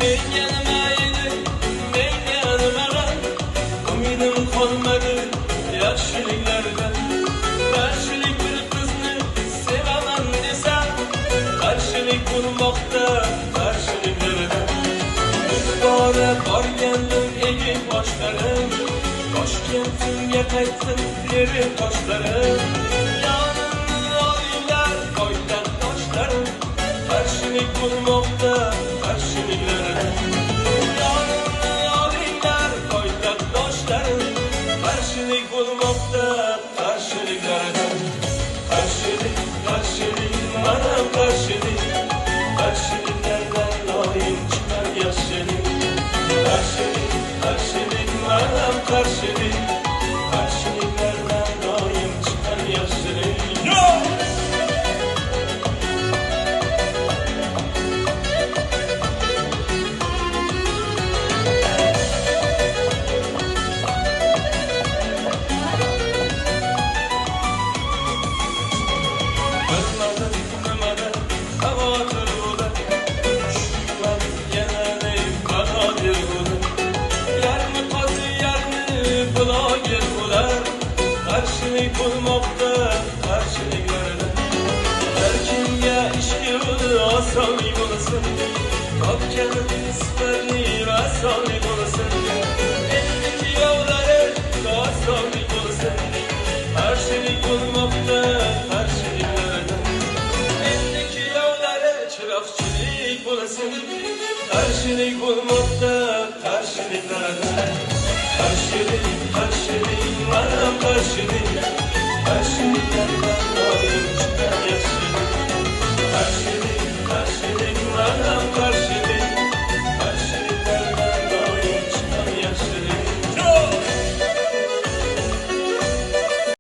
Menga nima edi, menga nimalar, umidim qolmadi yaxshiliklardan. Qarshilik bir qizni sevaman desam, qarshilik bo'lmoqda qarshiliklardan. Bir bora borgandim egib boshlarim, Toshkentimga qaytdim erib toshlarim. Yonimni olinglar qo'ydan toshlarim, qarshilik bo'lmoqda qarshiliklardan. Yonimni olinglar qo'ydan toshlarim, qarshilik bo'lmoqda qarshiliklardan. Qarshilik, qarshilik, mana qarshilik, qarshiliklardan doim chiqar yaxshilik. Qarshilik, qarshilik, mana qarshilik, qarshiliklardan doim chiqar yaxshilik. Qarshilik bo'lmoqda qarshiliklardan. Har kimga ishqi osonlik bo'lsin, topganim sifatli va osonlik bo'lsin. Endi kuyovlari osonlik bo'lsin, qarshilik bo'lmoqda qarshiliklardan. Endi kuyovlari chiroqchilik bo'lsin, qarshilik bo'lmoqda qarshiliklardan. Qarshilik, qarshilik, mana qarshilik, qarshiliklardan doim chiqar yaxshilik. Qarshilik, qarshilik.